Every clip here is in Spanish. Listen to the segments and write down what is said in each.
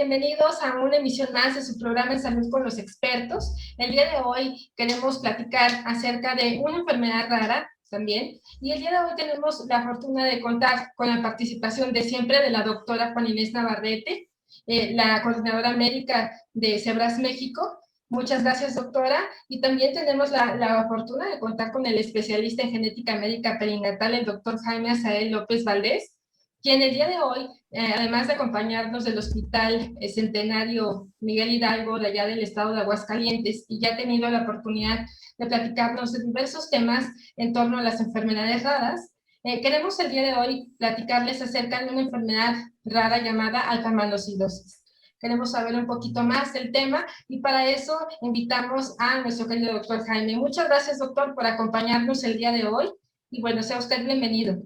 bienvenidos a una emisión más de su programa en Salud con los Expertos. El día de hoy queremos platicar acerca de una enfermedad rara también, y el día de hoy tenemos la fortuna de contar con la participación de siempre de la doctora Juana Inés Navarrete, la coordinadora médica de Cebras México. Muchas gracias, doctora. Y también tenemos la fortuna de contar con el especialista en genética médica perinatal, el doctor Jaime Azael López Valdés, quien el día de hoy, además de acompañarnos del Hospital Centenario Miguel Hidalgo, de allá del estado de Aguascalientes, y ya ha tenido la oportunidad de platicarnos de diversos temas en torno a las enfermedades raras, queremos el día de hoy platicarles acerca de una enfermedad rara llamada alfamanosidosis. Queremos saber un poquito más del tema y para eso invitamos a nuestro querido doctor Jaime. Muchas gracias, doctor, por acompañarnos el día de hoy y bueno, sea usted bienvenido.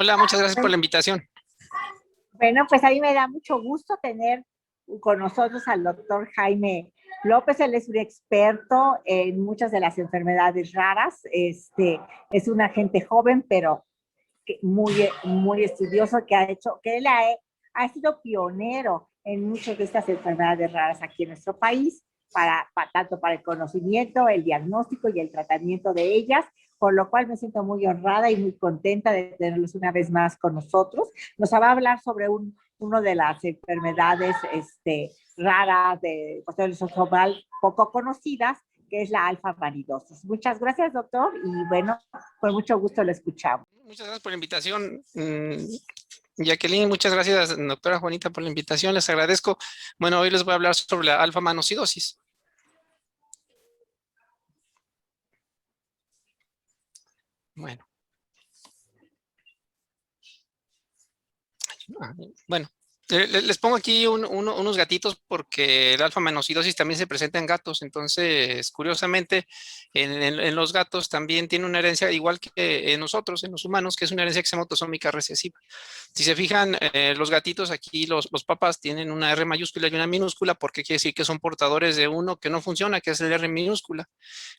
Hola, muchas gracias por la invitación. Bueno, pues a mí me da mucho gusto tener con nosotros al doctor Jaime López. Él es un experto en muchas de las enfermedades raras. Es un agente joven, pero muy estudioso, que él ha sido pionero en muchas de estas enfermedades raras aquí en nuestro país, tanto para el conocimiento, el diagnóstico y el tratamiento de ellas, por lo cual me siento muy honrada y muy contenta de tenerlos una vez más con nosotros. Nos va a hablar sobre una de las enfermedades raras de cuestión somal poco conocidas, que es la alfa-amanidosis. Muchas gracias, doctor, y bueno, con mucho gusto lo escuchamos. Muchas gracias por la invitación. Jacqueline, muchas gracias, doctora Juanita, por la invitación, les agradezco. Bueno, hoy les voy a hablar sobre la alfa-manosidosis. Bueno, les pongo aquí unos gatitos porque la alfa-manosidosis también se presenta en gatos. Entonces, curiosamente, en los gatos también tiene una herencia igual que en nosotros, en los humanos, que es una herencia que se llama autosómica recesiva. Si se fijan, los gatitos aquí, los papás tienen una R mayúscula y una minúscula porque quiere decir que son portadores de uno que no funciona, que es el R minúscula.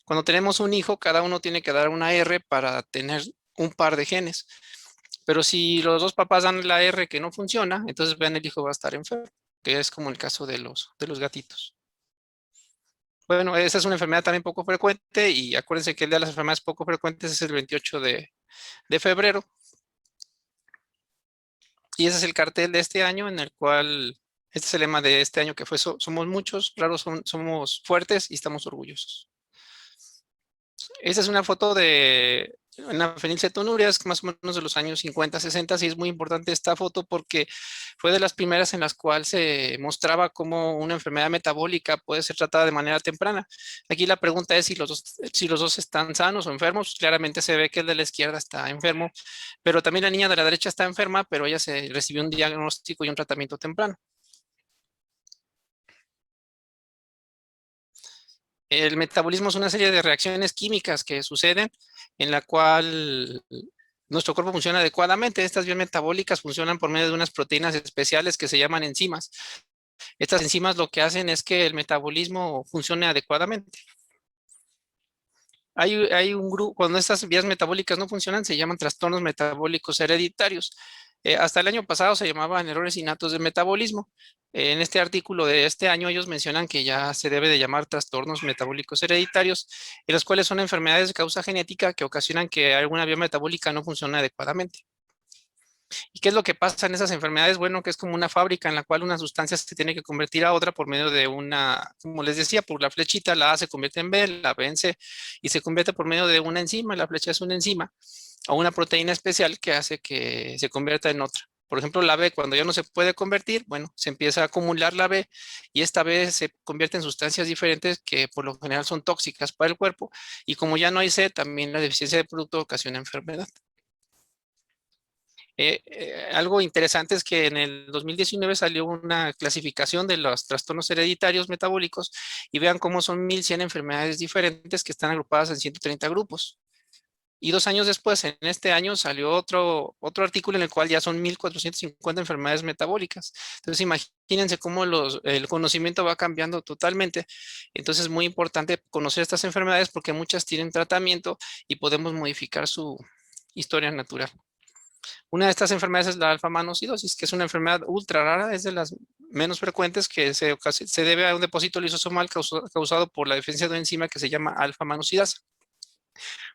Cuando tenemos un hijo, cada uno tiene que dar una R para tener un par de genes. Pero si los dos papás dan la R que no funciona, entonces vean, el hijo va a estar enfermo, que es como el caso de los gatitos. Bueno, esa es una enfermedad también poco frecuente y acuérdense que el día de las enfermedades poco frecuentes es el 28 de febrero. Y ese es el cartel de este año en el cual, este es el lema de este año que fue somos muchos, raros somos fuertes y estamos orgullosos. Esa es una foto de una fenilcetonúrias, más o menos de los años 50, 60, y es muy importante esta foto porque fue de las primeras en las cuales se mostraba cómo una enfermedad metabólica puede ser tratada de manera temprana. Aquí la pregunta es si los dos están sanos o enfermos. Claramente se ve que el de la izquierda está enfermo, pero también la niña de la derecha está enferma, pero ella recibió un diagnóstico y un tratamiento temprano. El metabolismo es una serie de reacciones químicas que suceden en la cual nuestro cuerpo funciona adecuadamente. Estas vías metabólicas funcionan por medio de unas proteínas especiales que se llaman enzimas. Estas enzimas lo que hacen es que el metabolismo funcione adecuadamente. Hay un grupo, cuando estas vías metabólicas no funcionan, se llaman trastornos metabólicos hereditarios. Hasta el año pasado se llamaban errores innatos de metabolismo. En este artículo de este año ellos mencionan que ya se debe de llamar trastornos metabólicos hereditarios, en los cuales son enfermedades de causa genética que ocasionan que alguna vía metabólica no funcione adecuadamente. ¿Y qué es lo que pasa en esas enfermedades? Bueno, que es como una fábrica en la cual una sustancia se tiene que convertir a otra por medio de como les decía, por la flechita, la A se convierte en B, la B en C, y se convierte por medio de una enzima. La flecha es una enzima o una proteína especial que hace que se convierta en otra. Por ejemplo, la B, cuando ya no se puede convertir, bueno, se empieza a acumular la B y esta B se convierte en sustancias diferentes que por lo general son tóxicas para el cuerpo, y como ya no hay C, también la deficiencia de producto ocasiona enfermedad. Algo interesante es que en el 2019 salió una clasificación de los trastornos hereditarios metabólicos y vean cómo son 1100 enfermedades diferentes que están agrupadas en 130 grupos. Y 2 años después, en este año, salió otro artículo en el cual ya son 1450 enfermedades metabólicas. Entonces, imagínense cómo el conocimiento va cambiando totalmente. Entonces, es muy importante conocer estas enfermedades porque muchas tienen tratamiento y podemos modificar su historia natural. Una de estas enfermedades es la alfa-manosidosis, que es una enfermedad ultra rara, es de las menos frecuentes, que se debe a un depósito lisosomal causado por la deficiencia de una enzima que se llama alfa-manosidasa.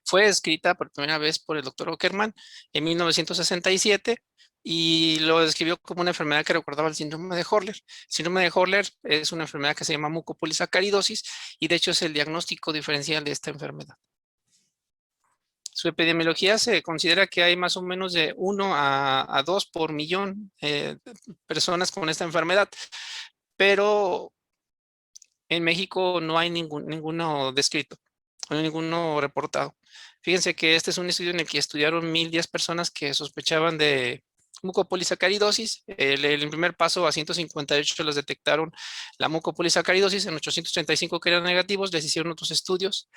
Fue descrita por primera vez por el doctor Ockerman en 1967 y lo describió como una enfermedad que recordaba el síndrome de Horler. El síndrome de Horler es una enfermedad que se llama mucopolisacaridosis y de hecho es el diagnóstico diferencial de esta enfermedad. Su epidemiología se considera que hay más o menos de 1 a 2 por millón de personas con esta enfermedad, pero en México no hay ninguno descrito, no hay ninguno reportado. Fíjense que este es un estudio en el que estudiaron 1,010 personas que sospechaban de mucopolisacaridosis. El primer paso a 158 les detectaron la mucopolisacaridosis, en 835 que eran negativos les hicieron otros estudios.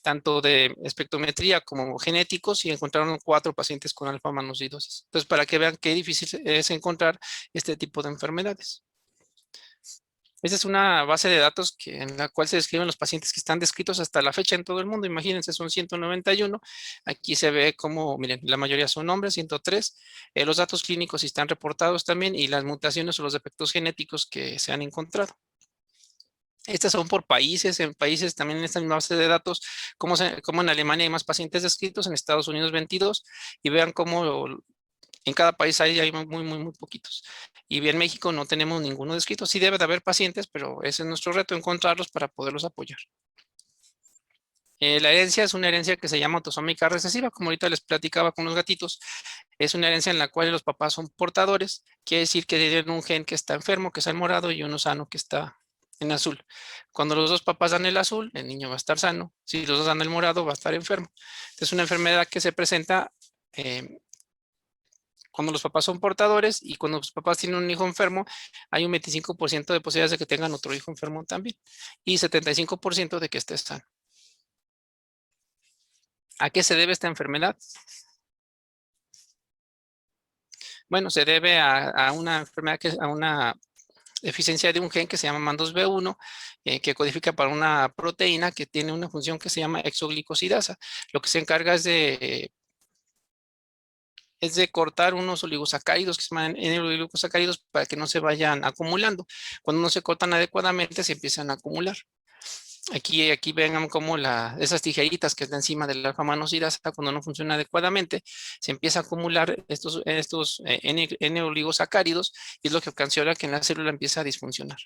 Tanto de espectrometría como genéticos, y encontraron 4 pacientes con alfa-manosidosis. Entonces, para que vean qué difícil es encontrar este tipo de enfermedades. Esta es una base de datos en la cual se describen los pacientes que están descritos hasta la fecha en todo el mundo. Imagínense, son 191. Aquí se ve como, miren, la mayoría son hombres, 103. Los datos clínicos están reportados también y las mutaciones o los defectos genéticos que se han encontrado. Estas son por países, en países también en esta misma base de datos, como en Alemania hay más pacientes descritos, en Estados Unidos 22, y vean cómo en cada país hay muy poquitos. Y en México no tenemos ninguno descrito, sí debe de haber pacientes, pero ese es nuestro reto, encontrarlos para poderlos apoyar. La herencia es una herencia que se llama autosómica recesiva, como ahorita les platicaba con los gatitos. Es una herencia en la cual los papás son portadores, quiere decir que tienen un gen que está enfermo, que está en morado, y uno sano que está en azul. Cuando los dos papás dan el azul, el niño va a estar sano. Si los dos dan el morado, va a estar enfermo. Es una enfermedad que se presenta cuando los papás son portadores, y cuando los papás tienen un hijo enfermo, hay un 25% de posibilidades de que tengan otro hijo enfermo también, y 75% de que esté sano. ¿A qué se debe esta enfermedad? Bueno, se debe a una enfermedad, a una deficiencia de un gen que se llama MAN2B1, que codifica para una proteína que tiene una función que se llama exoglicosidasa. Lo que se encarga es de cortar unos oligosacáridos que se llaman N-oligosacáridos para que no se vayan acumulando. Cuando no se cortan adecuadamente, se empiezan a acumular. Aquí vengan como esas tijeritas que es la enzima de la alfa-manosidasa, cuando no funciona adecuadamente, se empieza a acumular estos N-oligosacáridos, y es lo que ocasiona que en la célula empieza a disfuncionar.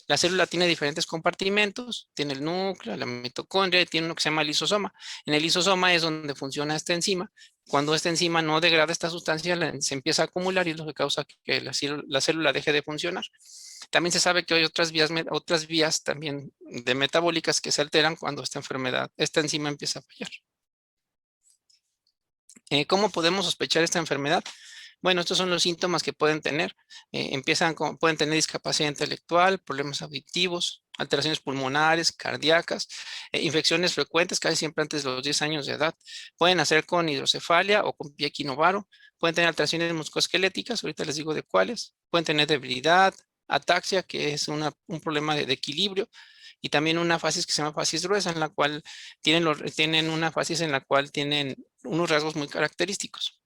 La célula tiene diferentes compartimentos, tiene el núcleo, la mitocondria, y tiene uno que se llama el lisosoma. En el lisosoma es donde funciona esta enzima. Cuando esta enzima no degrada esta sustancia, se empieza a acumular y es lo que causa que la célula deje de funcionar. También se sabe que hay otras vías también de metabólicas que se alteran cuando esta enzima empieza a fallar. ¿Cómo podemos sospechar esta enfermedad? Bueno, estos son los síntomas que pueden tener. Pueden tener discapacidad intelectual, problemas auditivos, alteraciones pulmonares, cardíacas, infecciones frecuentes, casi siempre antes de los 10 años de edad. Pueden nacer con hidrocefalia o con pie equinovaro. Pueden tener alteraciones musculoesqueléticas, ahorita les digo de cuáles. Pueden tener debilidad, ataxia, que es un problema de equilibrio, y también una facies que se llama facies gruesa, en la cual tienen una facies en la cual tienen unos rasgos muy característicos.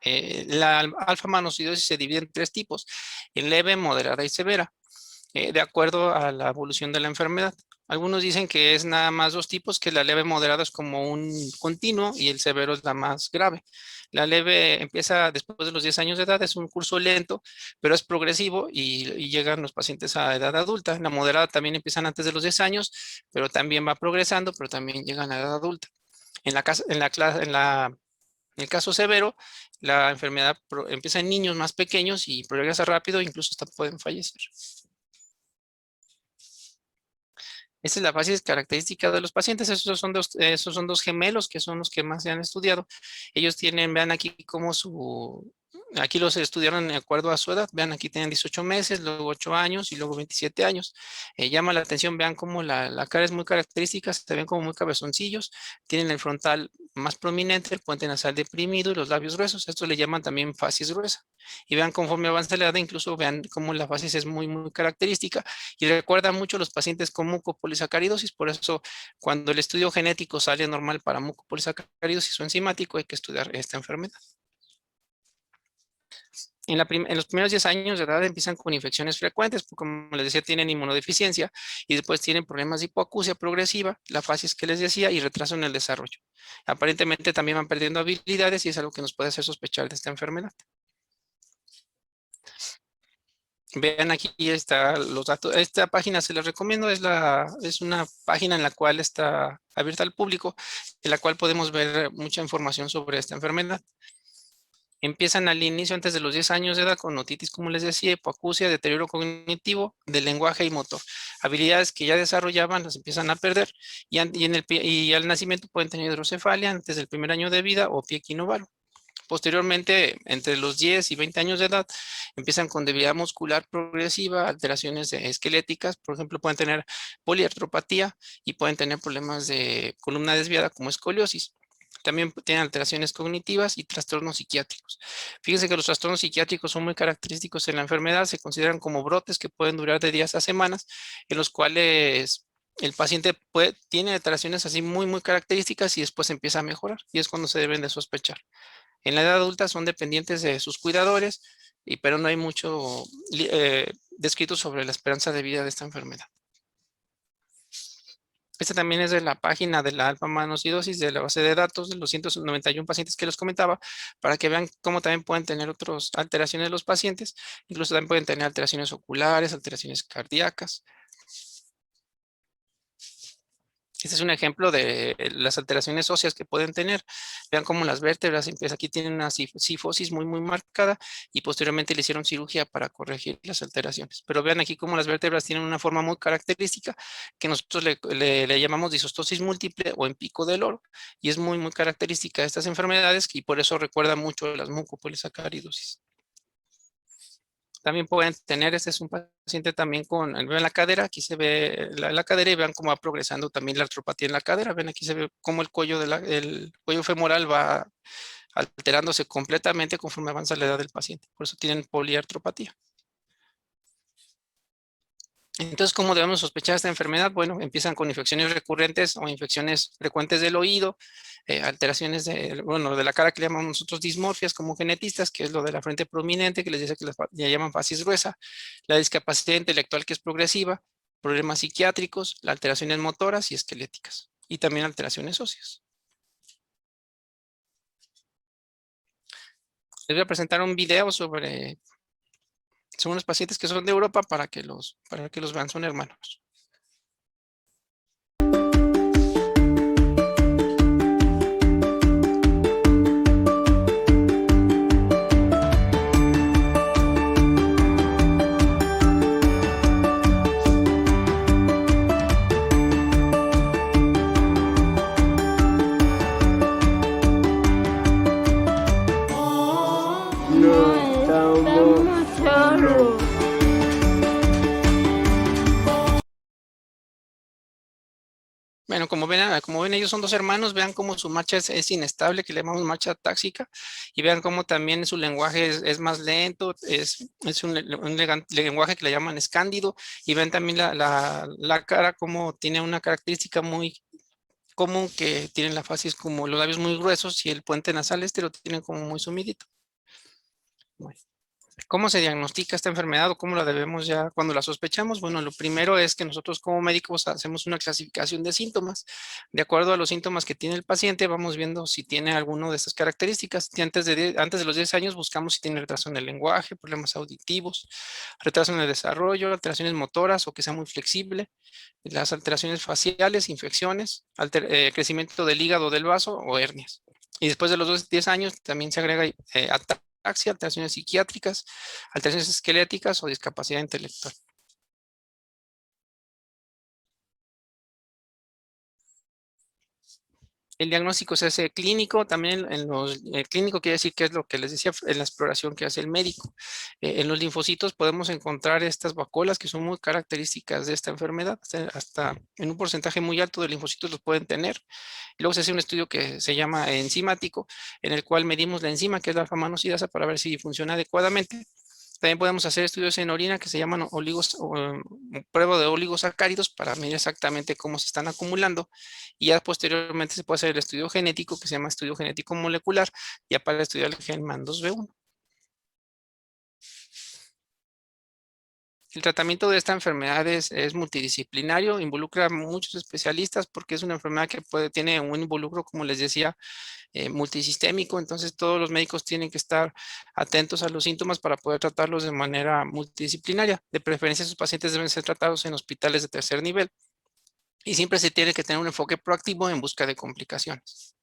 La alfa-manosidosis se divide en 3 tipos, en leve, moderada y severa, de acuerdo a la evolución de la enfermedad. Algunos dicen que es nada más 2 tipos, que la leve moderada es como un continuo y el severo es la más grave. La leve empieza después de los 10 años de edad, es un curso lento, pero es progresivo y llegan los pacientes a edad adulta. La moderada también empiezan antes de los 10 años, pero también va progresando, pero también llegan a edad adulta. En el caso severo, la enfermedad empieza en niños más pequeños y progresa rápido, incluso hasta pueden fallecer. Esta es la fase característica de los pacientes. Esos son 2 gemelos que son los que más se han estudiado. Ellos tienen, vean aquí como su Aquí los estudiaron de acuerdo a su edad. Vean, aquí tienen 18 meses, luego 8 años y luego 27 años. Llama la atención, vean cómo la cara es muy característica, se ven como muy cabezoncillos, tienen el frontal más prominente, el puente nasal deprimido y los labios gruesos. Esto le llaman también facies gruesa. Y vean, conforme avanza la edad, incluso vean cómo la facies es muy, muy característica y recuerda mucho a los pacientes con mucopolisacaridosis. Por eso, cuando el estudio genético sale normal para mucopolisacaridosis o enzimático, hay que estudiar esta enfermedad. En los primeros 10 años de edad empiezan con infecciones frecuentes, porque como les decía, tienen inmunodeficiencia y después tienen problemas de hipoacusia progresiva, la facies que les decía, y retraso en el desarrollo. Aparentemente también van perdiendo habilidades y es algo que nos puede hacer sospechar de esta enfermedad. Vean, aquí están los datos. Esta página se les recomiendo, es una página en la cual está abierta al público, en la cual podemos ver mucha información sobre esta enfermedad. Empiezan al inicio antes de los 10 años de edad con otitis, como les decía, hipoacusia, deterioro cognitivo del lenguaje y motor. Habilidades que ya desarrollaban las empiezan a perder y al nacimiento pueden tener hidrocefalia antes del primer año de vida o pie equinovaro. Posteriormente, entre los 10 y 20 años de edad, empiezan con debilidad muscular progresiva, alteraciones esqueléticas, por ejemplo, pueden tener poliartropatía y pueden tener problemas de columna desviada como escoliosis. También tienen alteraciones cognitivas y trastornos psiquiátricos. Fíjense que los trastornos psiquiátricos son muy característicos en la enfermedad, se consideran como brotes que pueden durar de días a semanas, en los cuales el paciente tiene alteraciones así muy, muy características y después empieza a mejorar, y es cuando se deben de sospechar. En la edad adulta son dependientes de sus cuidadores, pero no hay mucho descrito sobre la esperanza de vida de esta enfermedad. Esta también es de la página de la alfa-manosidosis, de la base de datos de los 191 pacientes que les comentaba, para que vean cómo también pueden tener otras alteraciones de los pacientes. Incluso también pueden tener alteraciones oculares, alteraciones cardíacas. Este es un ejemplo de las alteraciones óseas que pueden tener. Vean cómo las vértebras, aquí tienen una cifosis muy, muy marcada y posteriormente le hicieron cirugía para corregir las alteraciones. Pero vean aquí cómo las vértebras tienen una forma muy característica que nosotros le llamamos disostosis múltiple o en pico del oro. Y es muy, muy característica de estas enfermedades y por eso recuerda mucho a las mucopolisacaridosis. También pueden tener, este es un paciente también vean la cadera, aquí se ve la cadera y vean cómo va progresando también la artropatía en la cadera. Ven, aquí se ve cómo el cuello femoral va alterándose completamente conforme avanza la edad del paciente. Por eso tienen poliartropatía. Entonces, ¿cómo debemos sospechar esta enfermedad? Bueno, empiezan con infecciones recurrentes o infecciones frecuentes del oído, alteraciones de la cara que le llamamos nosotros dismorfias como genetistas, que es lo de la frente prominente, que les dice que le llaman facies gruesa, la discapacidad intelectual que es progresiva, problemas psiquiátricos, las alteraciones motoras y esqueléticas, y también alteraciones óseas. Les voy a presentar un video sobre unos pacientes que son de Europa para que los vean, son hermanos. Bueno, como ven, ellos son dos hermanos, vean cómo su marcha es inestable, que le llamamos marcha táxica, y vean cómo también su lenguaje es más lento, es un lenguaje que le llaman escándido, y ven también la cara como tiene una característica muy común, que tienen la facies como los labios muy gruesos y el puente nasal lo tienen como muy sumidito. Bueno. ¿Cómo se diagnostica esta enfermedad o cómo la debemos ya cuando la sospechamos? Bueno, lo primero es que nosotros como médicos hacemos una clasificación de síntomas. De acuerdo a los síntomas que tiene el paciente, vamos viendo si tiene alguno de estas características. Y antes de los 10 años buscamos si tiene retraso en el lenguaje, problemas auditivos, retraso en el desarrollo, alteraciones motoras o que sea muy flexible, las alteraciones faciales, infecciones, crecimiento del hígado del vaso o hernias. Y después de los 10 años también se agrega ataxia, alteraciones psiquiátricas, alteraciones esqueléticas o discapacidad intelectual. El diagnóstico se hace clínico, también el clínico quiere decir que es lo que les decía en la exploración que hace el médico. En los linfocitos podemos encontrar estas vacuolas que son muy características de esta enfermedad, hasta en un porcentaje muy alto de linfocitos los pueden tener. Y luego se hace un estudio que se llama enzimático, en el cual medimos la enzima, que es la alfa-manosidasa, para ver si funciona adecuadamente. También podemos hacer estudios en orina que se llaman prueba de oligosacáridos para medir exactamente cómo se están acumulando. Y ya posteriormente se puede hacer el estudio genético que se llama estudio genético molecular, ya para estudiar el gen MAN2B1. El tratamiento de esta enfermedad es multidisciplinario, involucra a muchos especialistas porque es una enfermedad que tiene un involucro, como les decía, multisistémico, entonces todos los médicos tienen que estar atentos a los síntomas para poder tratarlos de manera multidisciplinaria. De preferencia, sus pacientes deben ser tratados en hospitales de tercer nivel y siempre se tiene que tener un enfoque proactivo en busca de complicaciones.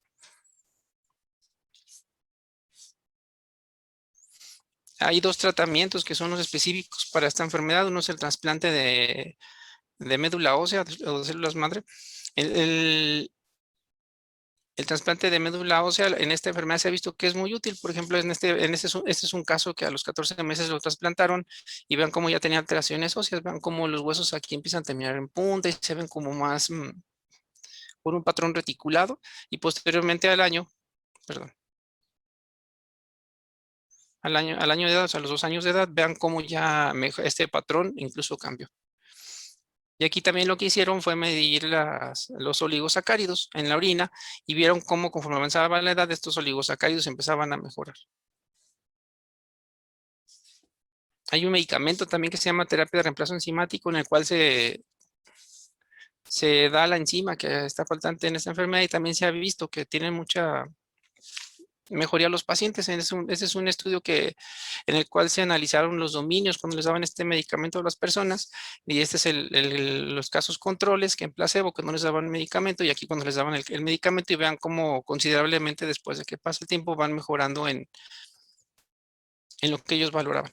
Hay dos tratamientos que son los específicos para esta enfermedad. Uno es el trasplante de médula ósea o de células madre. El trasplante de médula ósea en esta enfermedad se ha visto que es muy útil. Por ejemplo, este es un caso que a los 14 meses lo trasplantaron y vean cómo ya tenía alteraciones óseas. Vean cómo los huesos aquí empiezan a terminar en punta y se ven como más por un patrón reticulado. Y posteriormente al año, perdón, al año de edad, o sea, a los 2 años de edad, vean cómo ya este patrón incluso cambió. Y aquí también lo que hicieron fue medir los oligosacáridos en la orina y vieron cómo conforme avanzaba la edad estos oligosacáridos empezaban a mejorar. Hay un medicamento también que se llama terapia de reemplazo enzimático en el cual se da la enzima que está faltante en esta enfermedad y también se ha visto que tiene mucha mejoría a los pacientes. Ese es un estudio en el cual se analizaron los dominios cuando les daban este medicamento a las personas y este es los casos controles que en placebo que no les daban medicamento y aquí cuando les daban el medicamento y vean cómo considerablemente después de que pasa el tiempo van mejorando en lo que ellos valoraban.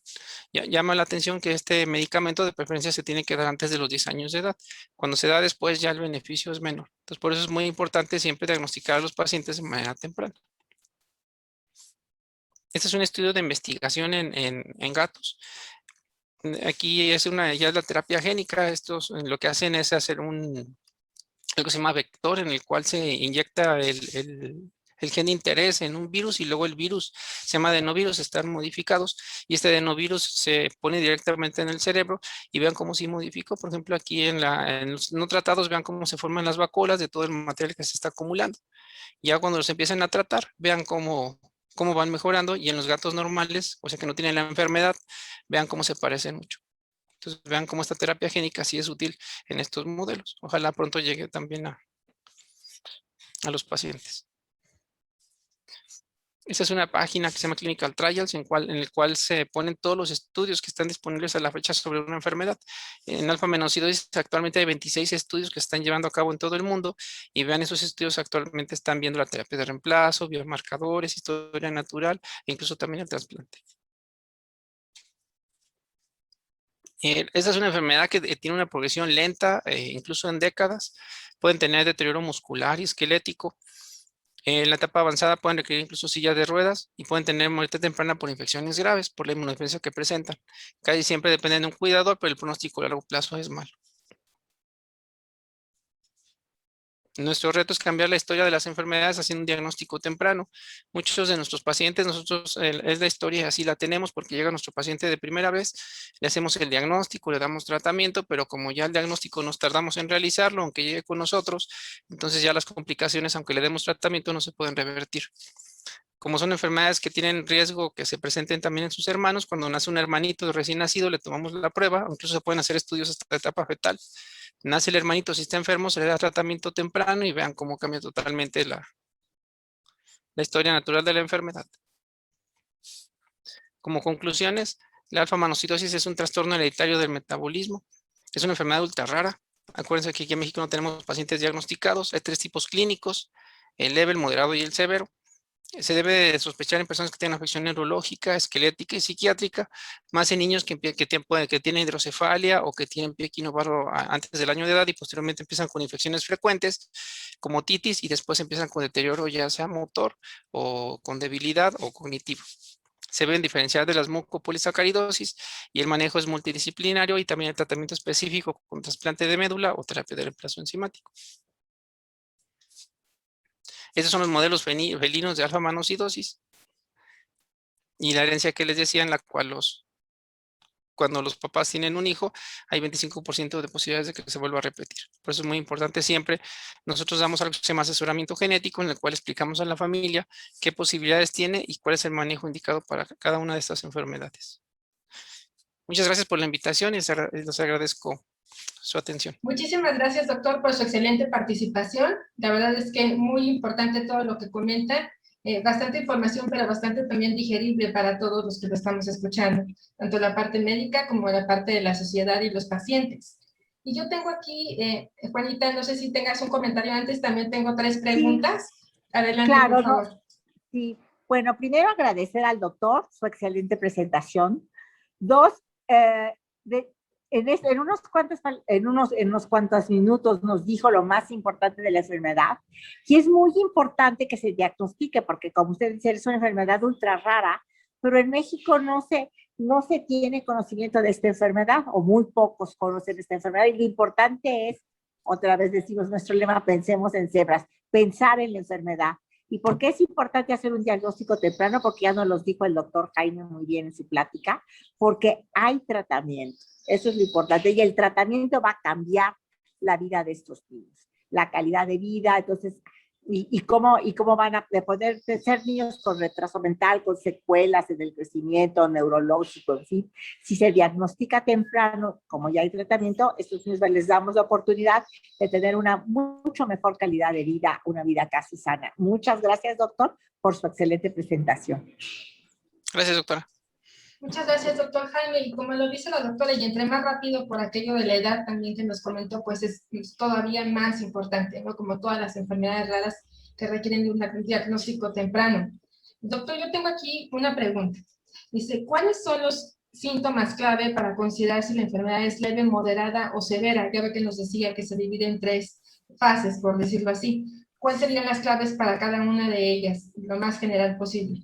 Llama la atención que este medicamento de preferencia se tiene que dar antes de los 10 años de edad. Cuando se da después ya el beneficio es menor. Entonces por eso es muy importante siempre diagnosticar a los pacientes de manera temprana. Este es un estudio de investigación en gatos. Aquí ya es la terapia génica. Estos lo que hacen es hacer algo que se llama vector en el cual se inyecta el gen de interés en un virus y luego el virus se llama adenovirus, están modificados y este adenovirus se pone directamente en el cerebro y vean cómo se modificó. Por ejemplo, aquí en los no tratados, vean cómo se forman las vacuolas de todo el material que se está acumulando. Ya cuando los empiezan a tratar, vean cómo van mejorando y en los gatos normales, o sea que no tienen la enfermedad, vean cómo se parecen mucho. Entonces vean cómo esta terapia génica sí es útil en estos modelos. Ojalá pronto llegue también a los pacientes. Esta es una página que se llama Clinical Trials, en el cual se ponen todos los estudios que están disponibles a la fecha sobre una enfermedad. En alfa-menocidosis actualmente hay 26 estudios que se están llevando a cabo en todo el mundo y vean esos estudios actualmente están viendo la terapia de reemplazo, biomarcadores, historia natural e incluso también el trasplante. Esta es una enfermedad que tiene una progresión lenta, incluso en décadas. Pueden tener deterioro muscular y esquelético. En la etapa avanzada pueden requerir incluso sillas de ruedas y pueden tener muerte temprana por infecciones graves, por la inmunodeficiencia que presentan. Casi siempre dependen de un cuidador, pero el pronóstico a largo plazo es malo. Nuestro reto es cambiar la historia de las enfermedades haciendo un diagnóstico temprano. Muchos de nuestros pacientes, nosotros es la historia así la tenemos porque llega nuestro paciente de primera vez, le hacemos el diagnóstico, le damos tratamiento, pero como ya el diagnóstico nos tardamos en realizarlo, aunque llegue con nosotros, entonces ya las complicaciones, aunque le demos tratamiento, no se pueden revertir. Como son enfermedades que tienen riesgo que se presenten también en sus hermanos, cuando nace un hermanito recién nacido, le tomamos la prueba, incluso se pueden hacer estudios hasta la etapa fetal. Nace el hermanito, si está enfermo, se le da tratamiento temprano y vean cómo cambia totalmente la historia natural de la enfermedad. Como conclusiones, la alfa-manocidosis es un trastorno hereditario del metabolismo. Es una enfermedad ultra rara. Acuérdense que aquí en México no tenemos pacientes diagnosticados. Hay 3 tipos clínicos, el leve, el moderado y el severo. Se debe sospechar en personas que tienen afección neurológica, esquelética y psiquiátrica, más en niños que tienen hidrocefalia o que tienen pie equinovarro antes del año de edad y posteriormente empiezan con infecciones frecuentes como otitis y después empiezan con deterioro ya sea motor o con debilidad o cognitivo. Se deben diferenciar de las mucopolisacaridosis y el manejo es multidisciplinario y también el tratamiento específico con trasplante de médula o terapia de reemplazo enzimático. Estos son los modelos felinos de alfa-manosidosis y la herencia que les decía en la cual cuando los papás tienen un hijo, hay 25% de posibilidades de que se vuelva a repetir. Por eso es muy importante siempre, nosotros damos algo que se llama asesoramiento genético, en el cual explicamos a la familia qué posibilidades tiene y cuál es el manejo indicado para cada una de estas enfermedades. Muchas gracias por la invitación y les agradezco su atención. Muchísimas gracias, doctor, por su excelente participación. La verdad es que muy importante todo lo que comenta. Bastante información, pero bastante también digerible para todos los que lo estamos escuchando, tanto la parte médica como la parte de la sociedad y los pacientes. Y yo tengo aquí, Juanita, no sé si tengas un comentario antes, también tengo 3 preguntas. Sí. Adelante, claro, por favor. No, sí, bueno, primero agradecer al doctor su excelente presentación. 2, en unos cuantos minutos nos dijo lo más importante de la enfermedad, y es muy importante que se diagnostique, porque como usted dice, es una enfermedad ultra rara, pero en México no se tiene conocimiento de esta enfermedad, o muy pocos conocen esta enfermedad, y lo importante es, otra vez decimos nuestro lema, pensemos en cebras, pensar en la enfermedad. ¿Y por qué es importante hacer un diagnóstico temprano? Porque ya nos los dijo el doctor Jaime muy bien en su plática, porque hay tratamiento. Eso es lo importante. Y el tratamiento va a cambiar la vida de estos niños, la calidad de vida. Entonces, y cómo van a poder ser niños con retraso mental, con secuelas en el crecimiento neurológico, en fin. Si se diagnostica temprano, como ya hay tratamiento, estos niños les damos la oportunidad de tener una mucho mejor calidad de vida, una vida casi sana. Muchas gracias, doctor, por su excelente presentación. Gracias, doctora. Muchas gracias, doctor Jaime. Y como lo dice la doctora, y entre más rápido por aquello de la edad también que nos comentó, pues es todavía más importante, ¿no? Como todas las enfermedades raras que requieren de un diagnóstico temprano. Doctor, yo tengo aquí una pregunta. Dice, ¿cuáles son los síntomas clave para considerar si la enfermedad es leve, moderada o severa? Ya ve que nos decía que se divide en 3 fases, por decirlo así. ¿Cuáles serían las claves para cada una de ellas, lo más general posible?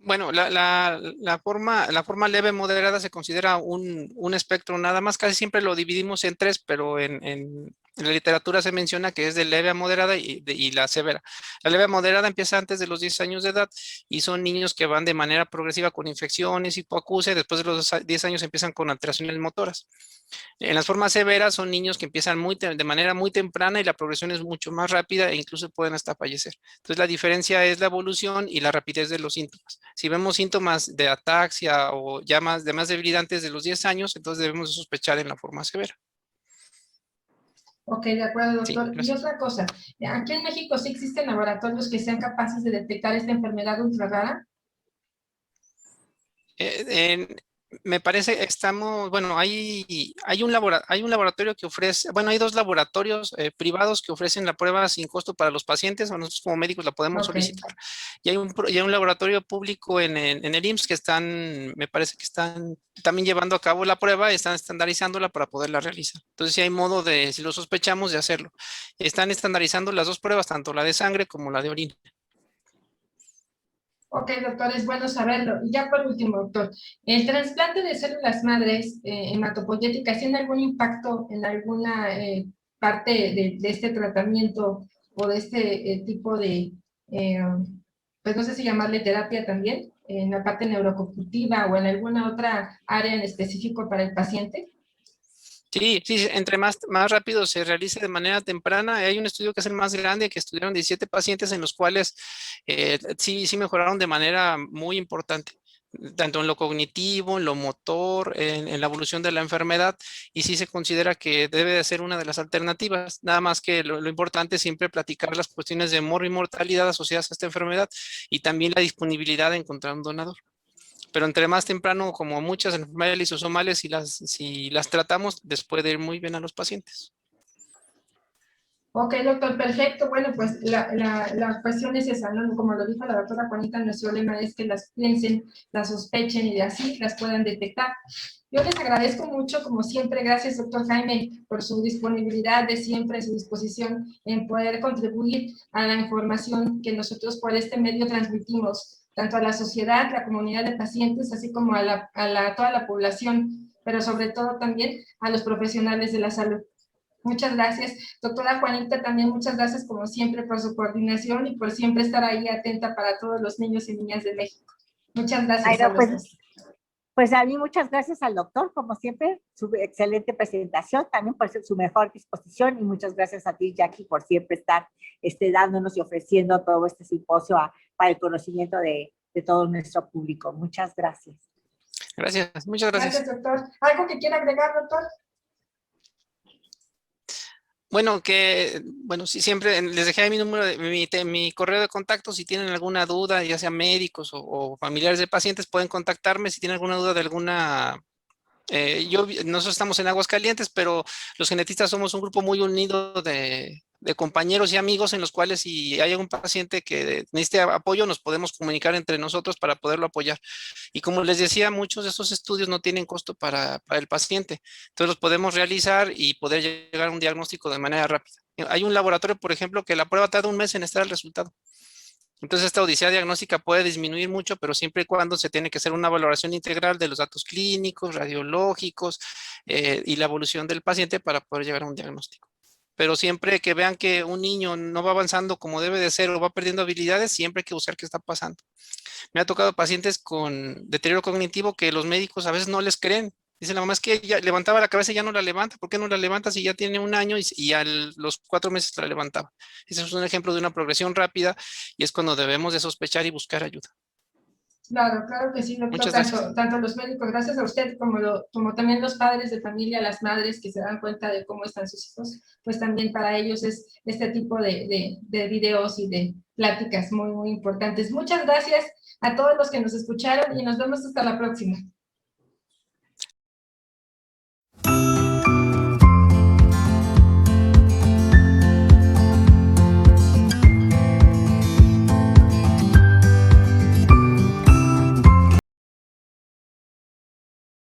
Bueno, la forma leve moderada se considera un espectro nada más, casi siempre lo dividimos en 3, pero en la literatura se menciona que es de leve a moderada y la severa. La leve a moderada empieza antes de los 10 años de edad y son niños que van de manera progresiva con infecciones, hipoacusia, después de los 10 años empiezan con alteraciones motoras. En las formas severas son niños que empiezan de manera muy temprana y la progresión es mucho más rápida e incluso pueden hasta fallecer. Entonces la diferencia es la evolución y la rapidez de los síntomas. Si vemos síntomas de ataxia o ya de más debilidad antes de los 10 años, entonces debemos sospechar en la forma severa. Ok, de acuerdo, doctor. Sí, y otra cosa, ¿aquí en México sí existen laboratorios que sean capaces de detectar esta enfermedad ultra rara? Me parece que bueno, hay un laboratorio que ofrece, bueno, hay 2 laboratorios privados que ofrecen la prueba sin costo para los pacientes, o nosotros como médicos la podemos solicitar. Y hay un laboratorio público en el IMSS que me parece que están también llevando a cabo la prueba, están estandarizándola para poderla realizar. Entonces, si hay modo de, si lo sospechamos, de hacerlo. Están estandarizando las 2 pruebas, tanto la de sangre como la de orina. Ok, doctor, es bueno saberlo. Y ya por último, doctor, ¿el trasplante de células madres hematopoyéticas tiene algún impacto en alguna parte de este tratamiento o de este tipo de, pues no sé si llamarle terapia también, en la parte neurocognitiva o en alguna otra área en específico para el paciente? Sí, entre más rápido se realice de manera temprana. Hay un estudio que es el más grande, que estudiaron 17 pacientes en los cuales sí mejoraron de manera muy importante, tanto en lo cognitivo, en lo motor, en la evolución de la enfermedad, y sí se considera que debe de ser una de las alternativas. Nada más que lo importante es siempre platicar las cuestiones de mortalidad asociadas a esta enfermedad y también la disponibilidad de encontrar un donador. Pero entre más temprano, como muchas enfermedades lisosomales, si las tratamos, les puede ir muy bien a los pacientes. Ok, doctor, perfecto. Bueno, pues la cuestión es esa, ¿no? Como lo dijo la doctora Juanita, nuestro lema es que las piensen, las sospechen y de así las puedan detectar. Yo les agradezco mucho, como siempre, gracias, doctor Jaime, por su disponibilidad de siempre, su disposición en poder contribuir a la información que nosotros por este medio transmitimos, tanto a la sociedad, la comunidad de pacientes, así como a toda la población, pero sobre todo también a los profesionales de la salud. Muchas gracias. Doctora Juanita, también muchas gracias como siempre por su coordinación y por siempre estar ahí atenta para todos los niños y niñas de México. Muchas gracias a Bueno, los dos. pues a mí muchas gracias al doctor, como siempre, su excelente presentación, también por su mejor disposición y muchas gracias a ti, Jackie, por siempre estar dándonos y ofreciendo todo este simposio para el conocimiento de todo nuestro público. Muchas gracias. Gracias, muchas gracias. Gracias, doctor. ¿Algo que quiera agregar, doctor? Bueno, sí, siempre les dejé mi número, mi correo de contacto. Si tienen alguna duda, ya sea médicos o familiares de pacientes, pueden contactarme. Si tienen alguna duda de alguna... nosotros estamos en Aguascalientes, pero los genetistas somos un grupo muy unido de compañeros y amigos en los cuales si hay algún paciente que necesite apoyo, nos podemos comunicar entre nosotros para poderlo apoyar. Y como les decía, muchos de esos estudios no tienen costo para el paciente. Entonces los podemos realizar y poder llegar a un diagnóstico de manera rápida. Hay un laboratorio, por ejemplo, que la prueba tarda un mes en estar el resultado. Entonces esta odisea diagnóstica puede disminuir mucho, pero siempre y cuando se tiene que hacer una valoración integral de los datos clínicos, radiológicos y la evolución del paciente para poder llegar a un diagnóstico. Pero siempre que vean que un niño no va avanzando como debe de ser o va perdiendo habilidades, siempre hay que buscar qué está pasando. Me ha tocado pacientes con deterioro cognitivo que los médicos a veces no les creen. Dice la mamá, es que ya levantaba la cabeza y ya no la levanta. ¿Por qué no la levanta si ya tiene un año y a los 4 meses la levantaba? Ese es un ejemplo de una progresión rápida y es cuando debemos de sospechar y buscar ayuda. Claro, claro que sí, doctor. Muchas gracias. Tanto los médicos, gracias a usted, como también los padres de familia, las madres que se dan cuenta de cómo están sus hijos, pues también para ellos es este tipo de videos y de pláticas muy, muy importantes. Muchas gracias a todos los que nos escucharon y nos vemos hasta la próxima.